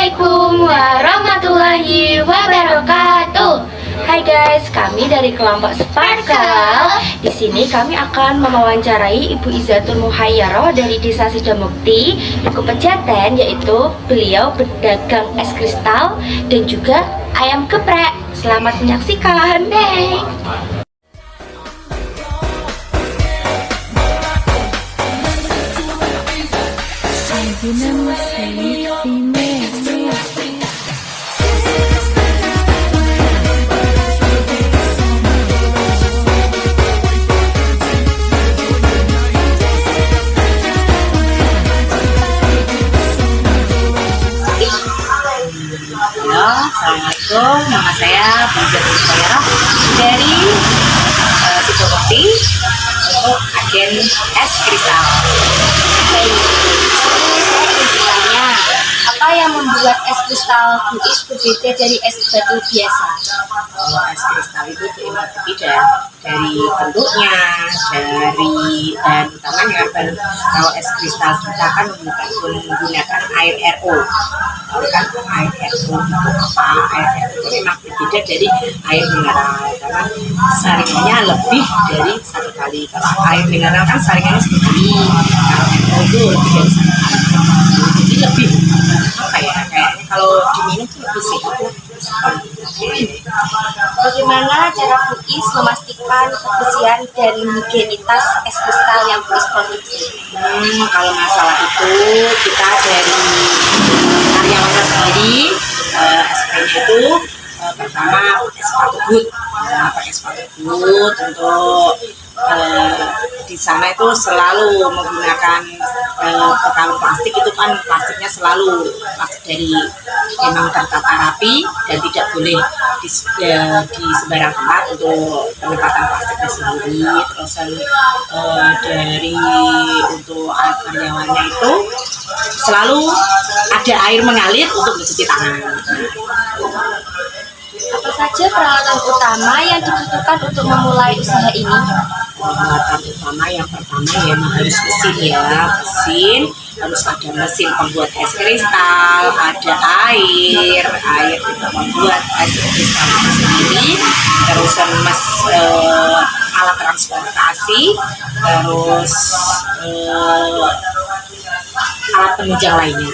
Assalamualaikum warahmatullahi wabarakatuh. Hai guys, kami dari kelompok Sparkle. Di sini kami akan mewawancarai Ibu Izzatul Muhayyarah dari Desa Sidamukti, Duku Pejaten, yaitu beliau berdagang es kristal dan juga ayam geprek. Selamat menyaksikan. Assalamualaikum, nama saya Bu Izzatul Muhayyarah dari Sidamukti untuk agen es kristal. Saya ingin bertanya, apa yang membuat es kristal Buis berbeda dari es batu biasa? Kalau es kristal itu berbeda dari bentuknya, dari bahan utamanya. Kalau es kristal kita kan menggunakan air RO. Kan air RO itu apa? Air RO itu memang berbeda dari air mineral karena saringannya lebih dari satu kali. Kalau air mineral kan saringannya sekali, kalau RO itu lebih dari satu kali. Jadi lebih apa ya? Kayaknya kalau diminum itu lebih sehat. Bagaimana cara Buis memastikan kebersihan dan higienitas es kristal yang Buis produksi? Kalau masalah itu kita dari karyawannya sendiri, SP-nya itu pertama sepatu boot, pakai sepatu boot untuk di sana itu selalu menggunakan kalau plastik itu kan plastiknya selalu plastik dari memang tertata rapi dan tidak boleh di sembarang tempat untuk penempatan plastiknya sendiri. Terus dari untuk karyawannya itu selalu ada air mengalir untuk mencuci tangan. Apa saja peralatan utama yang dibutuhkan untuk memulai usaha ini? Peralatan utama yang pertama ya harus mesin ya, harus ada mesin pembuat es kristal, ada air untuk membuat es kristal itu sendiri, terus alat transportasi, terus alat penunjang lainnya.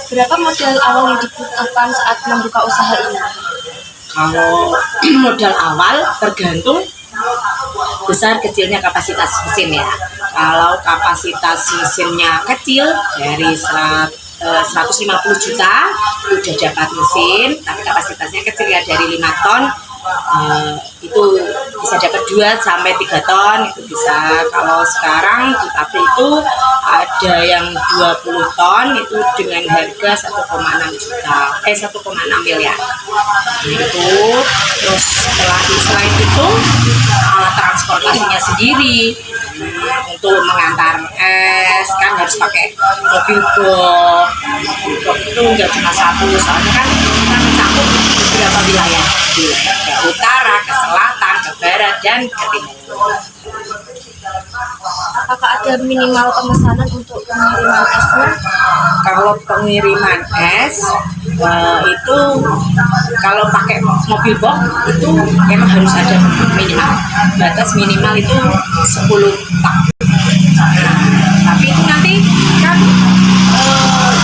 Berapa modal awal yang dibutuhkan saat membuka usaha ini? Kalau modal awal tergantung besar kecilnya kapasitas mesin ya. Kalau kapasitas mesinnya kecil dari 150 juta udah dapat mesin, tapi kapasitasnya kecil ya dari 5 ton itu bisa dapat 2 sampai 3 ton itu bisa. Kalau sekarang di pabrik itu ada yang 20 ton itu dengan harga 1,6 juta 1,6 miliar itu. Terus selain itu alat transportasinya sendiri untuk mengantar es kan harus pakai mobil box itu nggak cuma satu, soalnya kan kita mencakup beberapa wilayah ke utara, ke selatan, ke barat, dan ke timur. Apakah ada minimal pemesanan untuk pengiriman esnya? Kalau pengiriman es itu kalau pakai mobil box itu memang harus ada minimal, batas minimal itu 10 tak. Tapi itu nanti kan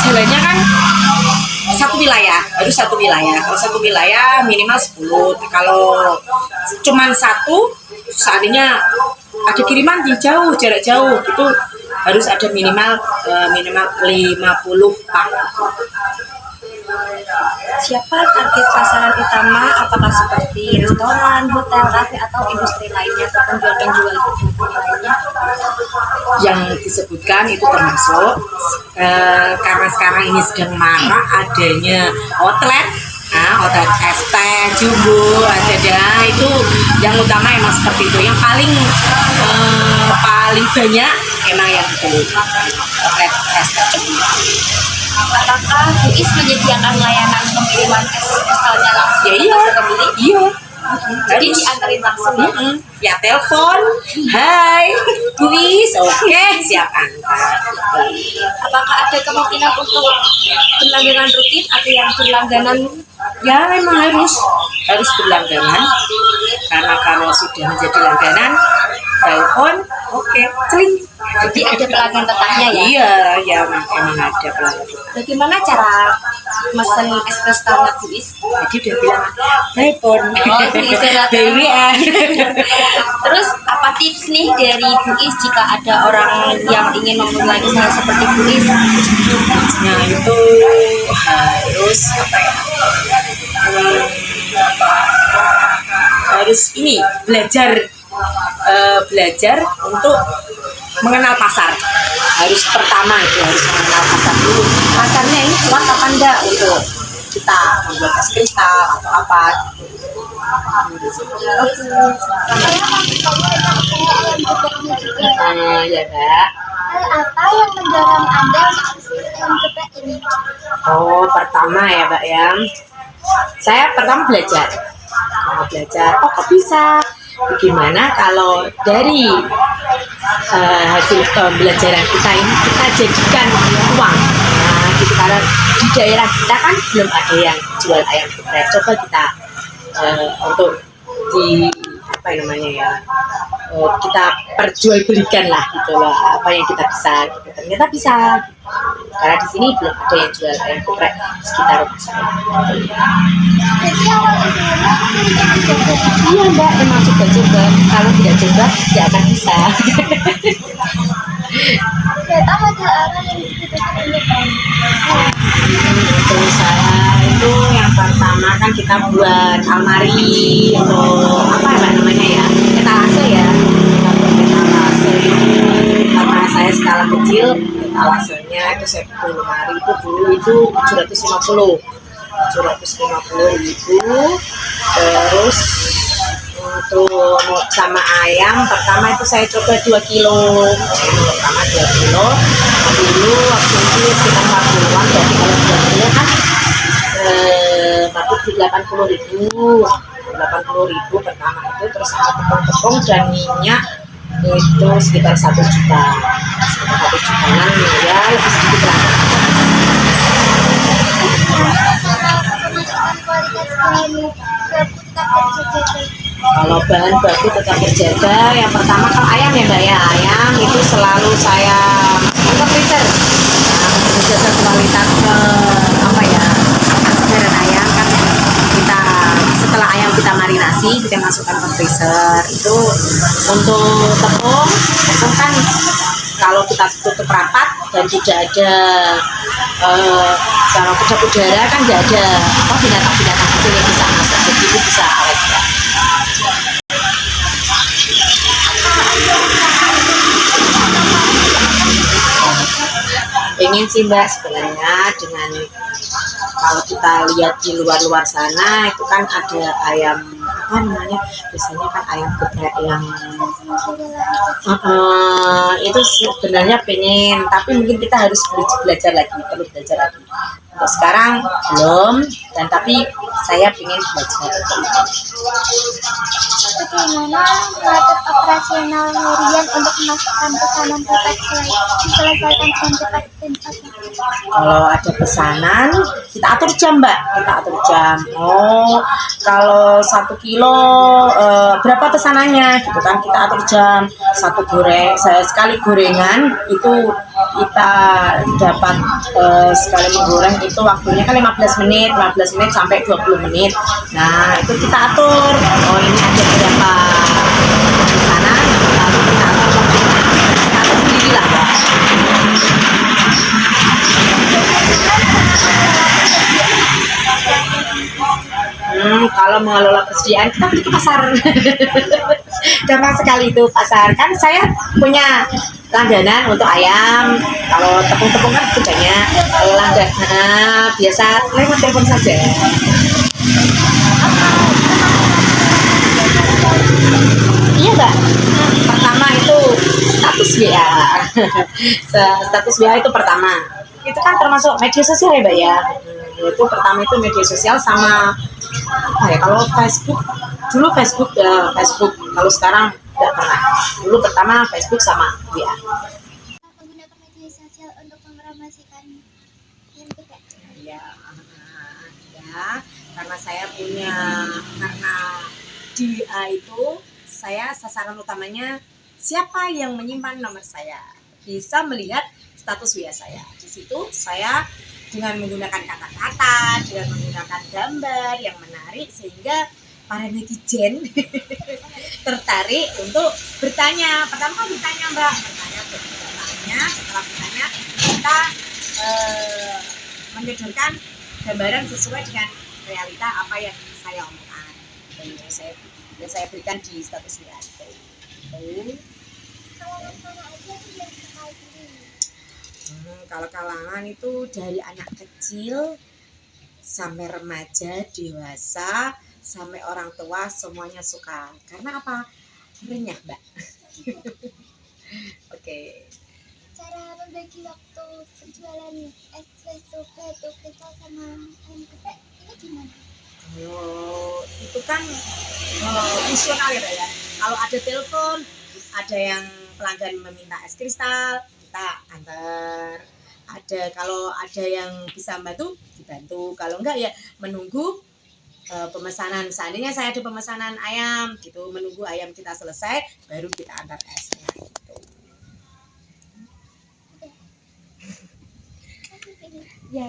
jalannya kan satu wilayah, harus satu wilayah. Kalau satu wilayah minimal 10. Kalau cuman satu, seandainya ada kiriman di jarak jauh itu harus ada minimal 50 pak. Siapa target pasaran utama? Apakah seperti restoran, hotel, kafe, atau industri lainnya atau penjual-penjual lainnya? Yang disebutkan itu termasuk karena sekarang ini sedang marak adanya outlet. Outlet es teh, jumbo, ada itu yang utama emang seperti itu. Yang paling banyak emang yang itu outlet es teh, jumbo. Apakah Buis menyediakan layanan pengiriman es kristalnya langsung Ya iya, ke pembeli? iya. Jadi diantarin langsung. Ya telepon, hai Buis, oke siap antar. Apakah ada kemungkinan untuk berlangganan rutin atau yang berlangganan? Ya memang harus berlangganan, karena kalau sudah menjadi langganan telepon, oke, celing. Jadi ada pelanggan tetapnya ya? Iya, ya memang ada pelanggan tetap. Bagaimana cara mesen espresso tawar Buis? Jadi udah bilang telepon, Bisa BWA. Terus apa tips nih dari Buis jika ada orang yang ingin memulai usaha seperti Buis? Nah itu harus apa ya? Harus ini belajar untuk mengenal pasar. Harus pertama itu harus mengenal pasar dulu. Pasarnya ini kuat apa enggak untuk kita membuat es kristal atau apa? Ya Mbak. Hal apa yang mendorong Anda untuk sistem geprek ini? Oh, pertama ya, Mbak ya. Saya pertama belajar. Oh, kok bisa? Bagaimana kalau dari hasil pembelajaran kita ini kita jadikan uang? Nah, gitu, karena di daerah kita kan belum ada yang jual ayam geprek. Coba kita untuk di apa namanya ya, kita perjualbelikan lah gitu loh, apa yang kita bisa gitu. Ternyata bisa karena di sini belum ada yang jual ayam geprek di sekitar rumah saya. Jadi awal usulnya Iya Mbak, emang coba-coba, kalau tidak coba tidak akan bisa. data model awal yang dibutuhkan untuk Untuk saya itu yang pertama kan kita buat almari untuk apa ya namanya ya, etalase ya, kita buat etalase itu karena saya skala kecil, etalasenya itu saya bikin lemari itu dulu itu 750.000. Terus untuk sama ayam pertama itu saya coba 2 kilo, pertama 2 kilo dulu waktu itu sekitar 40-an, jadi kalau 2 kilo kan 80.000 pertama itu, terus sama tepung-tepung dan minyak itu sekitar 1 juta, sekitar 1 jutaan ya, lebih sedikit lah. pemasukan kualitas bahan baku tetap terjaga. Kalau bahan baku tetap terjaga, yang pertama kalau ayam ya Mbak ya, ayam itu selalu saya masukkan ke freezer. Nah, untuk menjaga kualitas apa ya, kesegaran ayam kan kita setelah ayam kita marinasi kita masukkan ke freezer. Itu untuk tepung kan kalau kita tutup rapat dan tidak ada kalau kedap udara kan nggak ada binatang-binatang kecil yang bisa masuk, jadi itu bisa awet ya. Pengen sih Mbak sebenarnya, dengan kalau kita lihat di luar sana itu kan ada ayam apa namanya, biasanya kan ayam geprek yang itu sebenarnya pengen, tapi mungkin kita harus belajar lagi, perlu belajar lagi. Untuk sekarang belum, dan tapi saya pengen belajar. Bagaimana mengatur operasional harian untuk memasukkan pesanan geprek diselesaikan dengan cepat dan tepat? Kalau ada pesanan kita atur jam Mbak, kita atur jam. Oh, kalau 1 kilo berapa pesanannya gitu kan, kita atur jam. Sekali gorengan itu kita dapat sekali menggoreng itu waktunya kan 15 menit sampai 20 menit. Nah itu kita atur, oh ini ada berapa pesanan, lalu kita atur waktunya, kita atur sendiri lah Mbak. Kalau mengelola persediaan kita pergi ke pasar. Gampang sekali itu pasar, kan saya punya langganan untuk ayam. Kalau tepung-tepung kan banyak, kalau langganan biasa lewat telepon saja. Iya Mbak, pertama itu status WA. Status WA itu pertama, itu kan termasuk media sosial ya Mbak ya. Itu pertama itu media sosial sama apa ya, kalau Facebook Dulu Facebook ya, Facebook. Kalau sekarang nggak pernah. Dulu pertama Facebook sama WA. Menggunakan media sosial untuk mempromosikan MTP. Ya, ya, karena saya punya, karena di WA itu saya sasaran utamanya siapa yang menyimpan nomor saya bisa melihat status WA saya. Di situ saya dengan menggunakan kata-kata, dengan menggunakan gambar yang menarik sehingga para netizen tertarik untuk bertanya. Pertama bertanya Mbak, bertanya setelah bertanya kita menyodorkan gambaran sesuai dengan realita apa yang saya omongkan dan yang saya berikan di status WA itu. Kalau kalangan itu dari anak kecil sampai remaja, dewasa, sampai orang tua semuanya suka. Karena apa? Renyah, Mbak. Oke. Cara membagi waktu penjualan espresso, batu, kecap sama MTP ini gimana? Itu kan visional ya. Kalau ada telepon, ada yang pelanggan meminta es kristal, kita antar. Kalau ada yang bisa bantu, dibantu. Kalau enggak ya menunggu pemesanan. Seandainya saya ada pemesanan ayam, gitu, menunggu ayam kita selesai, baru kita antar esnya. Gitu. Oke.